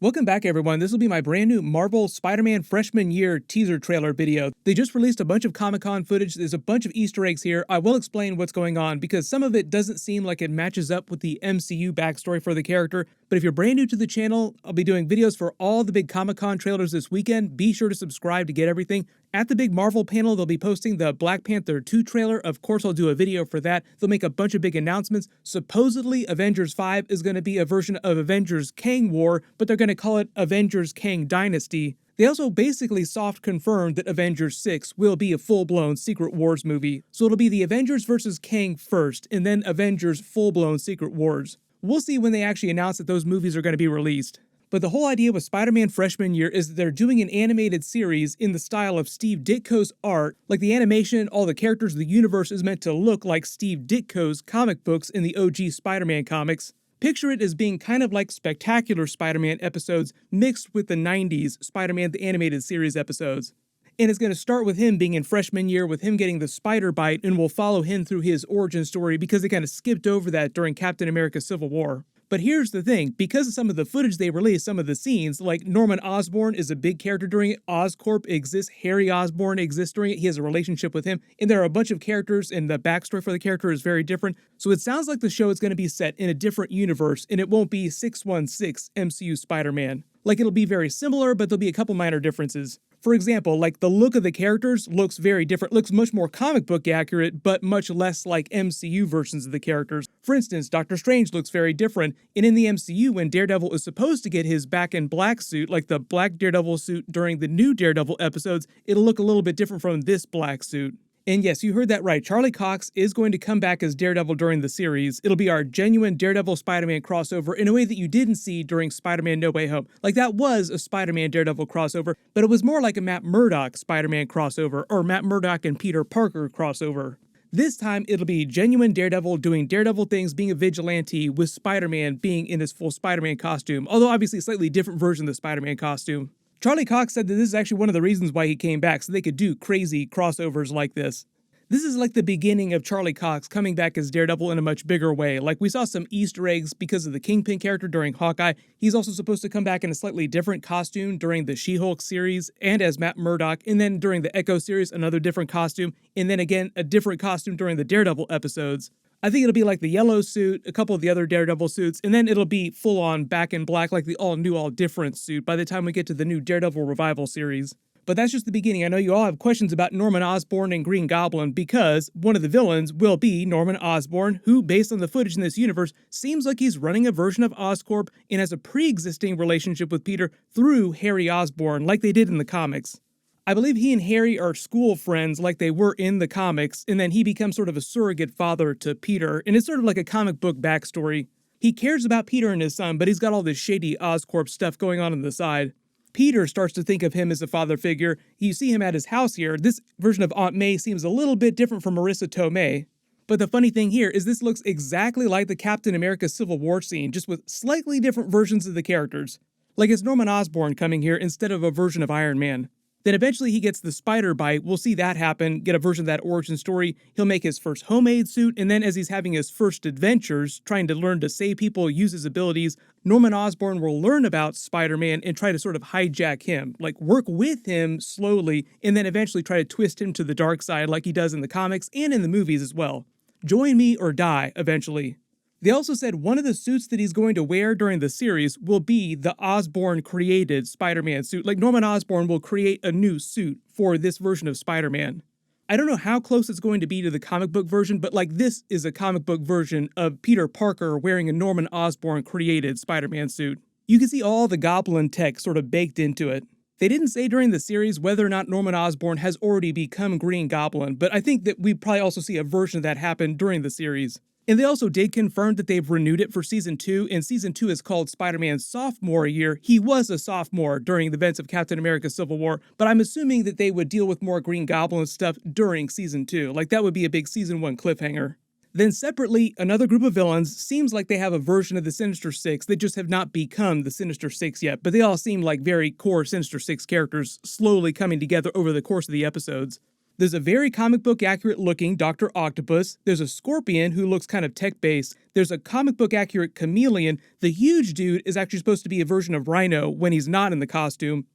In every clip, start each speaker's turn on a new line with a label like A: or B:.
A: Welcome back everyone, this will be my brand new Marvel Spider-Man Freshman Year teaser trailer video. They just released a bunch of Comic-Con footage, there's a bunch of Easter eggs here. I will explain what's going on because some of it doesn't seem like it matches up with the MCU backstory for the character, but if you're brand new to the channel, I'll be doing videos for all the big Comic-Con trailers this weekend. Be sure to subscribe to get everything. At the big Marvel panel, they'll be posting the Black Panther 2 trailer. Of course, I'll do a video for that. They'll make a bunch of big announcements. Supposedly, Avengers 5 is going to be a version of Avengers Kang War, but they're going to call it Avengers Kang Dynasty. They also basically soft confirmed that Avengers 6 will be a full-blown Secret Wars movie. So it'll be the Avengers vs. Kang first, and then Avengers full-blown Secret Wars. We'll see when they actually announce that those movies are going to be released. But the whole idea with Spider-Man Freshman Year is that they're doing an animated series in the style of Steve Ditko's art. Like the animation, all the characters of the universe is meant to look like Steve Ditko's comic books in the OG Spider-Man comics. Picture it as being kind of like Spectacular Spider-Man episodes mixed with the 90s Spider-Man the Animated Series episodes. And it's going to start with him being in freshman year with him getting the spider bite, and we'll follow him through his origin story because they kind of skipped over that during Captain America Civil War. But here's the thing, because of some of the footage they released, some of the scenes, like Norman Osborn is a big character during it, Oscorp exists, Harry Osborn exists during it, he has a relationship with him, and there are a bunch of characters and the backstory for the character is very different. So it sounds like the show is going to be set in a different universe, and it won't be 616 MCU Spider-Man. Like it'll be very similar, but there'll be a couple minor differences. For example, like the look of the characters looks very different, looks much more comic book accurate, but much less like MCU versions of the characters. For instance, Doctor Strange looks very different, and in the MCU when Daredevil is supposed to get his back in black suit, like the black Daredevil suit during the new Daredevil episodes, it'll look a little bit different from this black suit. And yes, you heard that right, Charlie Cox is going to come back as Daredevil during the series. It'll be our genuine Daredevil Spider-Man crossover in a way that you didn't see during Spider-Man No Way Home. Like that was a Spider-Man Daredevil crossover, but it was more like a Matt Murdock Spider-Man crossover, or Matt Murdock and Peter Parker crossover. This time, it'll be genuine Daredevil doing Daredevil things, being a vigilante, with Spider-Man being in his full Spider-Man costume, although obviously a slightly different version of the Spider-Man costume. Charlie Cox said that this is actually one of the reasons why he came back, so they could do crazy crossovers like this. This is like the beginning of Charlie Cox coming back as Daredevil in a much bigger way. Like we saw some Easter eggs because of the Kingpin character during Hawkeye. He's also supposed to come back in a slightly different costume during the She-Hulk series and as Matt Murdock, and then during the Echo series, another different costume, and then again, a different costume during the Daredevil episodes. I think it'll be like the yellow suit, a couple of the other Daredevil suits, and then it'll be full-on back in black like the all-new, all-different suit by the time we get to the new Daredevil Revival series. But that's just the beginning. I know you all have questions about Norman Osborn and Green Goblin because one of the villains will be Norman Osborn, who, based on the footage in this universe, seems like he's running a version of Oscorp and has a pre-existing relationship with Peter through Harry Osborn, like they did in the comics. I believe he and Harry are school friends like they were in the comics, and then he becomes sort of a surrogate father to Peter, and it's sort of like a comic book backstory. He cares about Peter and his son, but he's got all this shady Oscorp stuff going on the side. Peter starts to think of him as a father figure. You see him at his house here. This version of Aunt May seems a little bit different from Marissa Tomei. But the funny thing here is this looks exactly like the Captain America Civil War scene, just with slightly different versions of the characters. Like it's Norman Osborn coming here instead of a version of Iron Man. Then eventually he gets the spider bite, we'll see that happen, get a version of that origin story, he'll make his first homemade suit, and then as he's having his first adventures, trying to learn to save people, use his abilities, Norman Osborn will learn about Spider-Man and try to sort of hijack him, like work with him slowly, and then eventually try to twist him to the dark side like he does in the comics and in the movies as well. Join me or die, eventually. They also said one of the suits that he's going to wear during the series will be the Osborn-created Spider-Man suit. Like Norman Osborn will create a new suit for this version of Spider-Man. I don't know how close it's going to be to the comic book version, but like this is a comic book version of Peter Parker wearing a Norman Osborn-created Spider-Man suit. You can see all the Goblin tech sort of baked into it. They didn't say during the series whether or not Norman Osborn has already become Green Goblin, but I think that we'd probably also see a version of that happen during the series. And they also did confirm that they've renewed it for Season 2, and Season 2 is called Spider-Man's Sophomore Year. He was a sophomore during the events of Captain America Civil War, but I'm assuming that they would deal with more Green Goblin stuff during Season 2. Like, that would be a big Season 1 cliffhanger. Then separately, another group of villains seems like they have a version of the Sinister Six. They just have not become the Sinister Six yet, but they all seem like very core Sinister Six characters slowly coming together over the course of the episodes. There's a very comic book accurate looking Doctor Octopus, there's a Scorpion who looks kind of tech-based, there's a comic book accurate Chameleon, the huge dude is actually supposed to be a version of Rhino when he's not in the costume.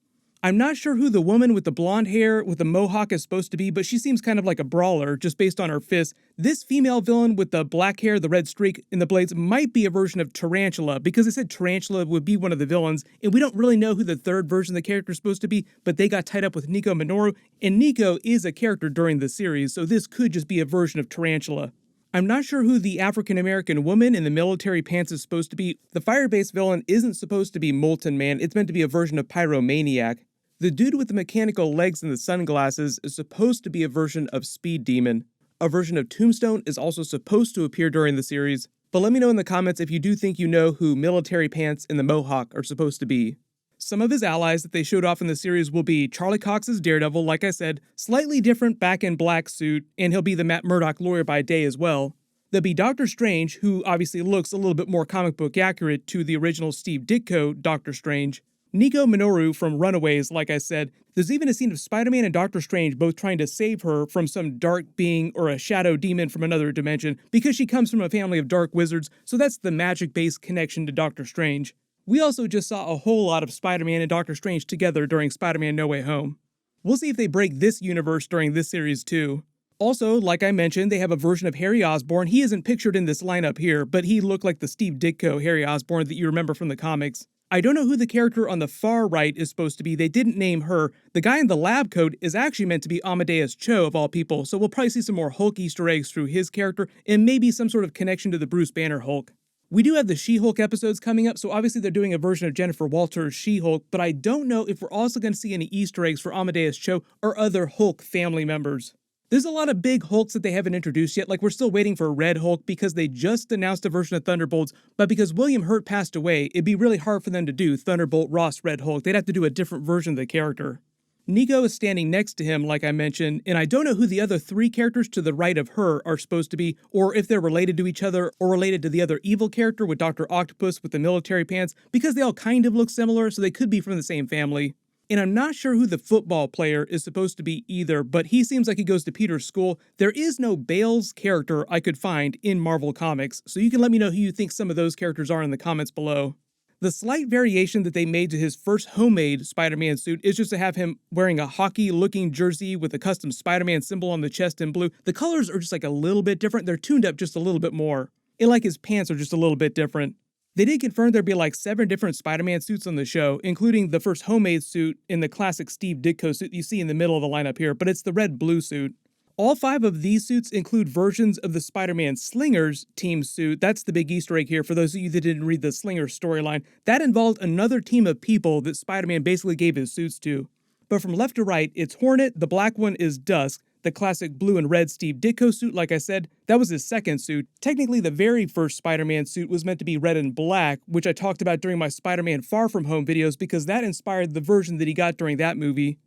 A: I'm not sure who the woman with the blonde hair with the mohawk is supposed to be, but she seems kind of like a brawler just based on her fists. This female villain with the black hair, the red streak in the blades might be a version of Tarantula, because it said Tarantula would be one of the villains, and we don't really know who the third version of the character is supposed to be, but they got tied up with Nico Minoru, and Nico is a character during the series, so this could just be a version of Tarantula. I'm not sure who the African-American woman in the military pants is supposed to be. The fire-based villain isn't supposed to be Molten Man, it's meant to be a version of Pyromaniac. The dude with the mechanical legs and the sunglasses is supposed to be a version of Speed Demon. A version of Tombstone is also supposed to appear during the series, but let me know in the comments if you do think you know who Military Pants and the Mohawk are supposed to be. Some of his allies that they showed off in the series will be Charlie Cox's Daredevil, like I said, slightly different back in black suit, and he'll be the Matt Murdock lawyer by day as well. There'll be Doctor Strange, who obviously looks a little bit more comic book accurate to the original Steve Ditko Doctor Strange. Nico Minoru from Runaways, like I said. There's even a scene of Spider-Man and Doctor Strange both trying to save her from some dark being or a shadow demon from another dimension, because she comes from a family of dark wizards, so that's the magic-based connection to Doctor Strange. We also just saw a whole lot of Spider-Man and Doctor Strange together during Spider-Man No Way Home. We'll see if they break this universe during this series too. Also, like I mentioned, they have a version of Harry Osborn. He isn't pictured in this lineup here, but he looked like the Steve Ditko Harry Osborn that you remember from the comics. I don't know who the character on the far right is supposed to be. They didn't name her. The guy in the lab coat is actually meant to be Amadeus Cho of all people, so we'll probably see some more Hulk Easter eggs through his character, and maybe some sort of connection to the Bruce Banner Hulk. We do have the She-Hulk episodes coming up, so obviously they're doing a version of Jennifer Walters' She-Hulk, but I don't know if we're also going to see any Easter eggs for Amadeus Cho or other Hulk family members. There's a lot of big Hulks that they haven't introduced yet, like we're still waiting for Red Hulk because they just announced a version of Thunderbolts, but because William Hurt passed away, it'd be really hard for them to do Thunderbolt Ross Red Hulk. They'd have to do a different version of the character. Nico is standing next to him, like I mentioned, and I don't know who the other three characters to the right of her are supposed to be, or if they're related to each other, or related to the other evil character with Doctor Octopus with the military pants, because they all kind of look similar, so they could be from the same family. And I'm not sure who the football player is supposed to be either, but he seems like he goes to Peter's school. There is no Bales character I could find in Marvel Comics, so you can let me know who you think some of those characters are in the comments below. The slight variation that they made to his first homemade Spider-Man suit is just to have him wearing a hockey-looking jersey with a custom Spider-Man symbol on the chest in blue. The colors are just like a little bit different. They're tuned up just a little bit more. And like his pants are just a little bit different. They did confirm there'd be like 7 different Spider-Man suits on the show, including the first homemade suit in the classic Steve Ditko suit you see in the middle of the lineup here, but it's the red-blue suit. All 5 of these suits include versions of the Spider-Man Slingers team suit. That's the big Easter egg here for those of you that didn't read the Slingers storyline. That involved another team of people that Spider-Man basically gave his suits to. But from left to right, it's Hornet, the black one is Dusk, the classic blue and red Steve Ditko suit, like I said, that was his second suit. Technically, the very first Spider-Man suit was meant to be red and black, which I talked about during my Spider-Man Far From Home videos because that inspired the version that he got during that movie.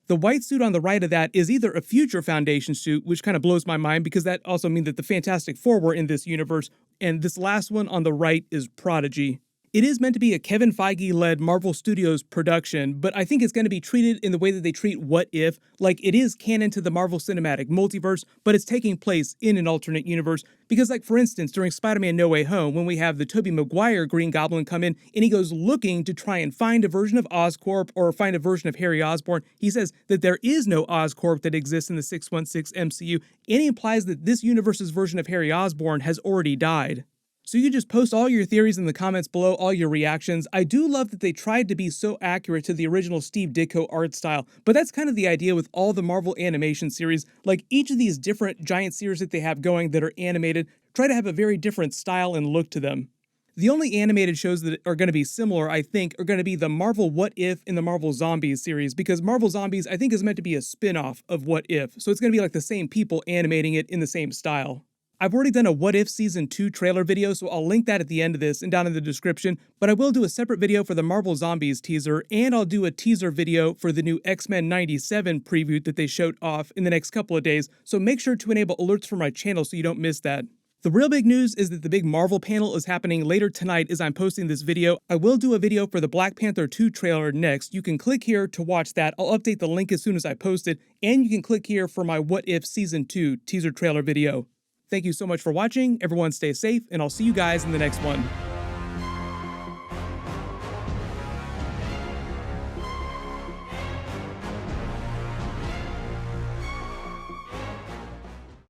A: The white suit on the right of that is either a future Foundation suit, which kind of blows my mind because that also means that the Fantastic Four were in this universe, and this last one on the right is Prodigy. It is meant to be a Kevin Feige-led Marvel Studios production, but I think it's going to be treated in the way that they treat What If, like it is canon to the Marvel Cinematic Multiverse, but it's taking place in an alternate universe, because like for instance, during Spider-Man No Way Home, when we have the Tobey Maguire Green Goblin come in, and he goes looking to try and find a version of Oscorp or find a version of Harry Osborn, he says that there is no Oscorp that exists in the 616 MCU, and he implies that this universe's version of Harry Osborn has already died. So you can just post all your theories in the comments below, all your reactions. I do love that they tried to be so accurate to the original Steve Ditko art style, but that's kind of the idea with all the Marvel animation series. Like each of these different giant series that they have going that are animated, try to have a very different style and look to them. The only animated shows that are going to be similar, I think, are going to be the Marvel What If and the Marvel Zombies series, because Marvel Zombies, I think, is meant to be a spin-off of What If, so it's going to be like the same people animating it in the same style. I've already done a What If Season 2 trailer video, so I'll link that at the end of this and down in the description, but I will do a separate video for the Marvel Zombies teaser, and I'll do a teaser video for the new X-Men 97 preview that they showed off in the next couple of days, so make sure to enable alerts for my channel so you don't miss that. The real big news is that the big Marvel panel is happening later tonight as I'm posting this video. I will do a video for the Black Panther 2 trailer next. You can click here to watch that. I'll update the link as soon as I post it, and you can click here for my What If Season 2 teaser trailer video. Thank you so much for watching, everyone stay safe, and I'll see you guys in the next one.